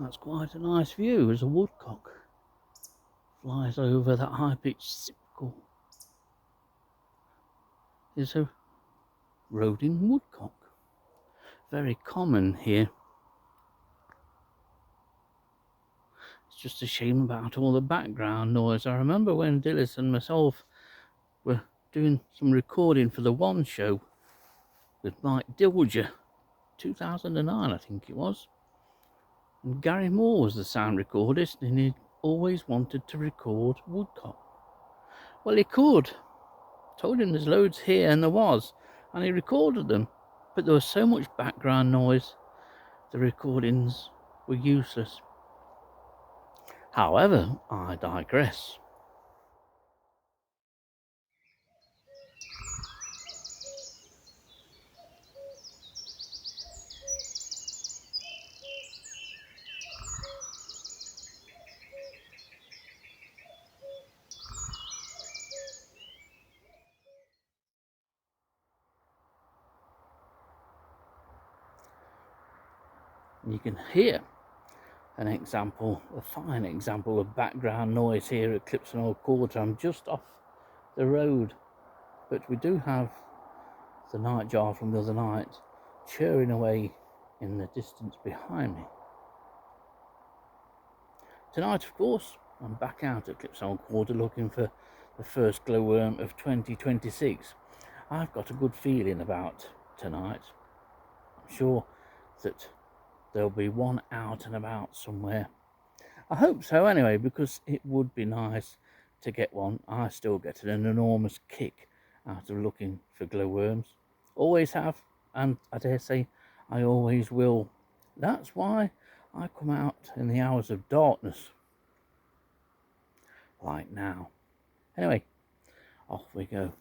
That's quite a nice view as a woodcock flies over that high-pitched sickle. Is a roding woodcock. Very common here. It's just a shame about all the background noise. I remember when Dillis and myself were doing some recording for the One Show with Mike Dilger, 2009 I think it was. And Gary Moore was the sound recordist, and he always wanted to record woodcock. Well, he could. Told him there's loads here, and there was, and he recorded them, but there was so much background noise the recordings were useless. However, I digress. You can hear an example, a fine example of background noise here at Clipston Quarter. I'm just off the road, but we do have the Nightjar from the other night churring away in the distance behind me. Tonight, of course, I'm back out at Clipston Quarter looking for the first glowworm of 2026. I've got a good feeling about tonight. I'm sure that there'll be one out and about somewhere. I hope so anyway, because it would be nice to get one. I still get an enormous kick out of looking for glowworms. Always have, and I dare say I always will. That's why I come out in the hours of darkness, like now. Anyway, off we go.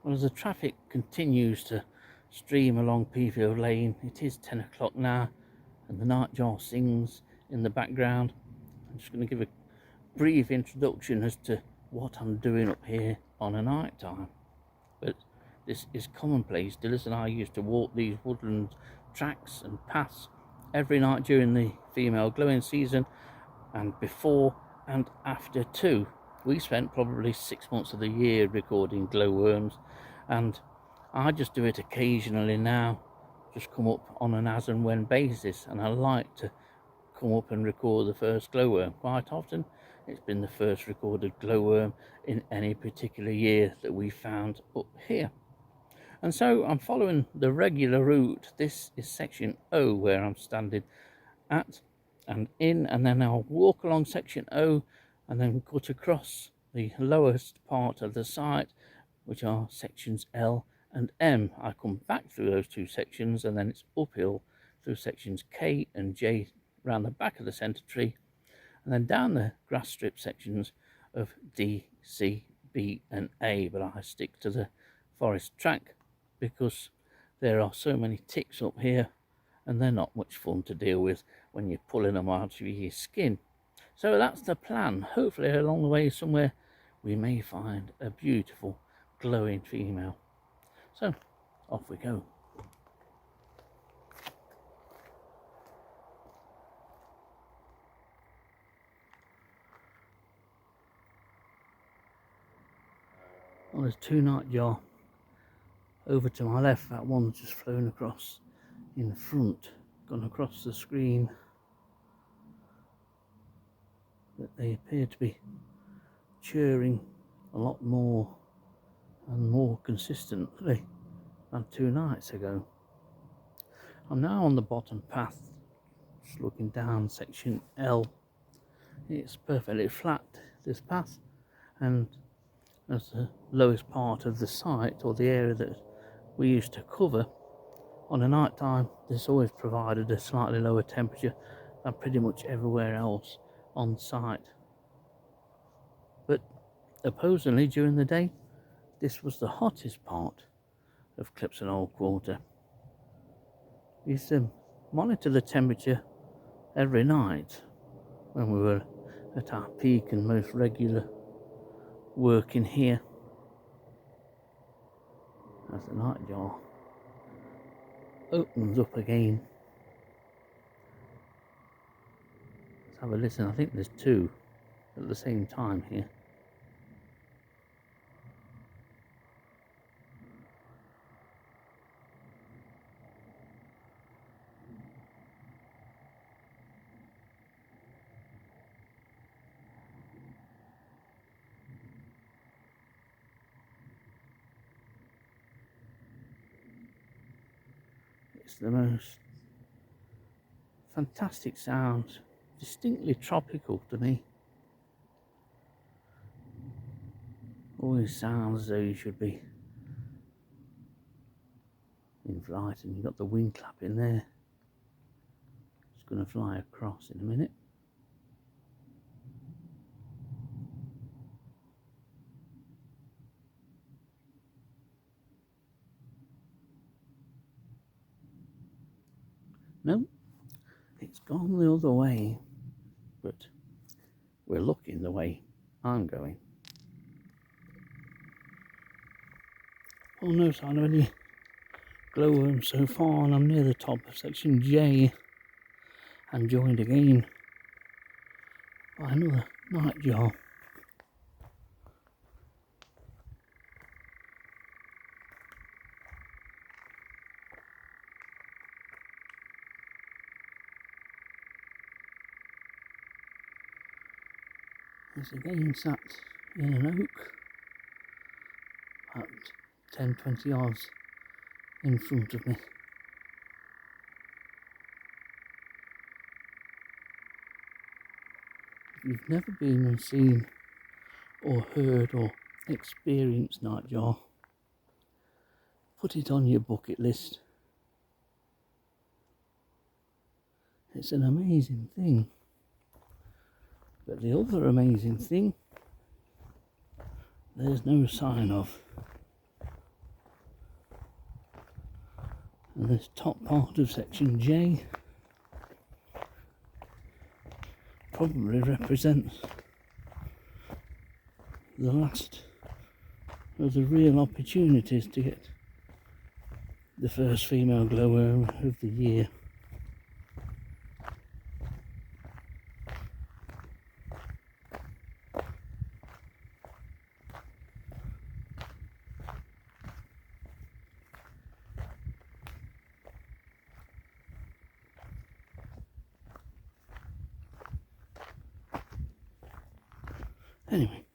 Well, as the traffic continues to stream along Peafield Lane, it is 10 o'clock now, and the Nightjar sings in the background. I'm just going to give a brief introduction as to what I'm doing up here on a night time. But this is commonplace. Dillis and I used to walk these woodland tracks and paths every night during the female glowing season, and before and after too. We spent probably 6 months of the year recording glowworms, and I just do it occasionally now, just come up on an as and when basis, and I like to come up and record the first glowworm. Quite often it's been the first recorded glowworm in any particular year that we found up here. And so I'm following the regular route. This is section O where I'm standing at and in, and then I'll walk along section O and then cut across the lowest part of the site, which are sections L and M. I come back through those two sections, and then it's uphill through sections K and J around the back of the centre tree, and then down the grass strip sections of D, C, B and A. But I stick to the forest track because there are so many ticks up here, and they're not much fun to deal with when you're pulling them out of your skin. So that's the plan. Hopefully along the way somewhere we may find a beautiful glowing female. So off we go. Well, there's two Nightjar over to my left. That one's just flown across in front, gone across the screen. But they appear to be churring a lot more and more consistently than 2 nights ago. I'm now on the bottom path, just looking down section L. It's perfectly flat, this path, and as the lowest part of the site, or the area that we used to cover on a night time, this always provided a slightly lower temperature than pretty much everywhere else on site. But opposingly, during the day, this was the hottest part of Clipston Quarter. We used to monitor the temperature every night when we were at our peak and most regular work in here. As the Nightjar opens up again. Let's have a listen. I think there's two at the same time here. It's the most fantastic sound, distinctly tropical to me. Always sounds as though you should be in flight, and you've got the wing clap in there. It's going to fly across in a minute. No, it's gone the other way, but we're looking the way I'm going. Oh, no sign of any glowworms so far, and I'm near the top of section J and joined again by another nightjar. It's again sat in an oak about 10-20 yards in front of me. If you've never been and seen or heard or experienced nightjar, put it on your bucket list. It's an amazing thing. But the other amazing thing, there's no sign of. And this top part of section J probably represents the last of the real opportunities to get the first female glowworm of the year. Anyway,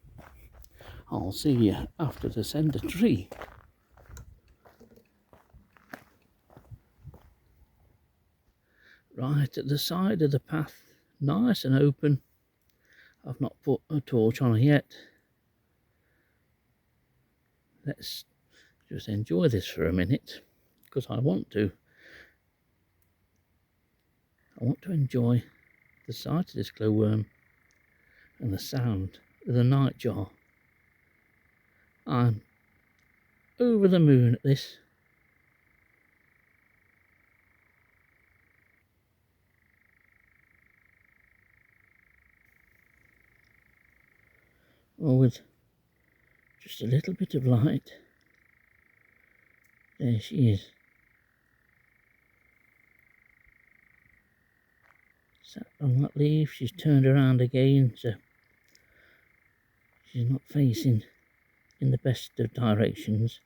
I'll see you after the centre tree. Right at the side of the path, nice and open. I've not put a torch on it yet. Let's just enjoy this for a minute, because I want to enjoy the sight of this glowworm and the sound of the nightjar. I'm over the moon at this. Well, with just a little bit of light, there she is. Sat on that leaf. She's turned around again, so she's not facing in the best of directions.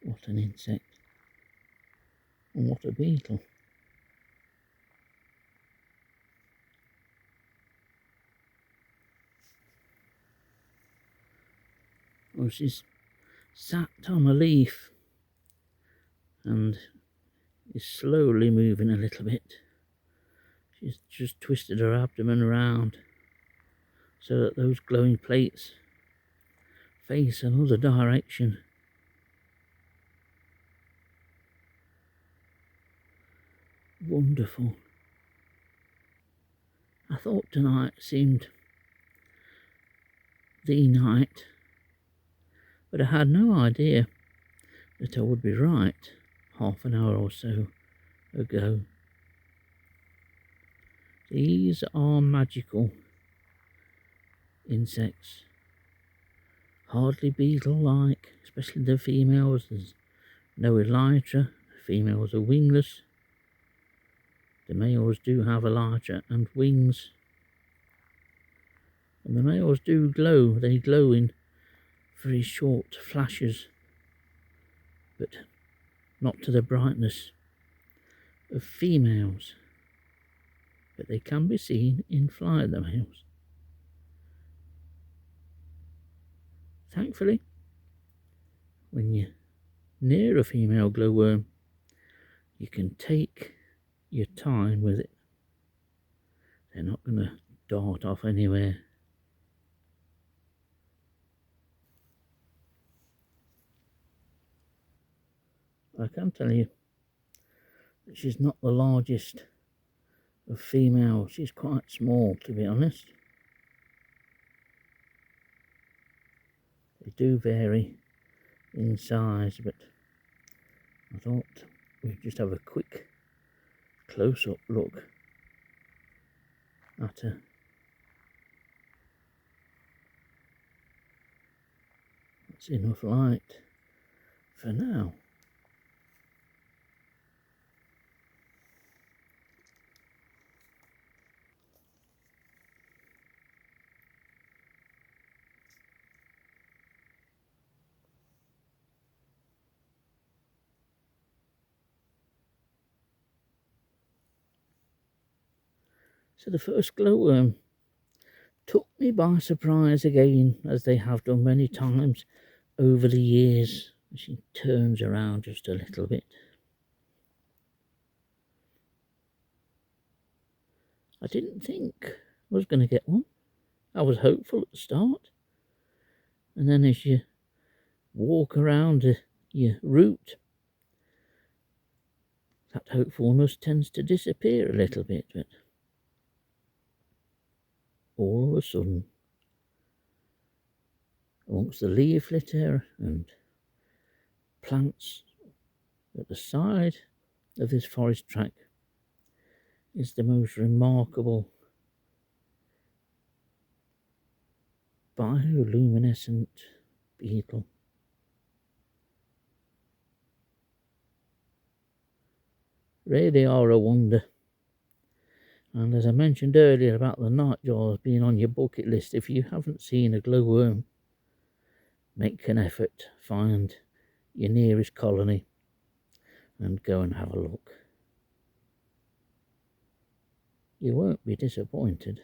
What an insect, and what a beetle. Well, she's sat on a leaf and is slowly moving a little bit. She's just twisted her abdomen around so that those glowing plates face another direction. Wonderful. I thought tonight seemed the night, but I had no idea that I would be right half an hour or so ago. These are magical insects. hardly beetle-like, especially the females. There's no elytra. The females are wingless. The males do have elytra and wings. And the males do glow. They glow in very short flashes, but not to the brightness of females. But they can be seen in flight, the males. Thankfully, when you're near a female glowworm, you can take your time with it. They're not going to dart off anywhere. I can tell you that she's not the largest of females. She's quite small, to be honest. They do vary in size, but I thought we'd just have a quick close-up look at her. That's enough light for now. So the first glowworm took me by surprise again, as they have done many times over the years. She turns around just a little bit. I didn't think I was going to get one. I was hopeful at the start, and then as you walk around your route, that hopefulness tends to disappear a little bit. But all of a sudden, amongst the leaf litter and plants at the side of this forest track, is the most remarkable bioluminescent beetle. Really are a wonder. And as I mentioned earlier about the nightjars being on your bucket list, if you haven't seen a glowworm, make an effort, find your nearest colony and go and have a look. You won't be disappointed.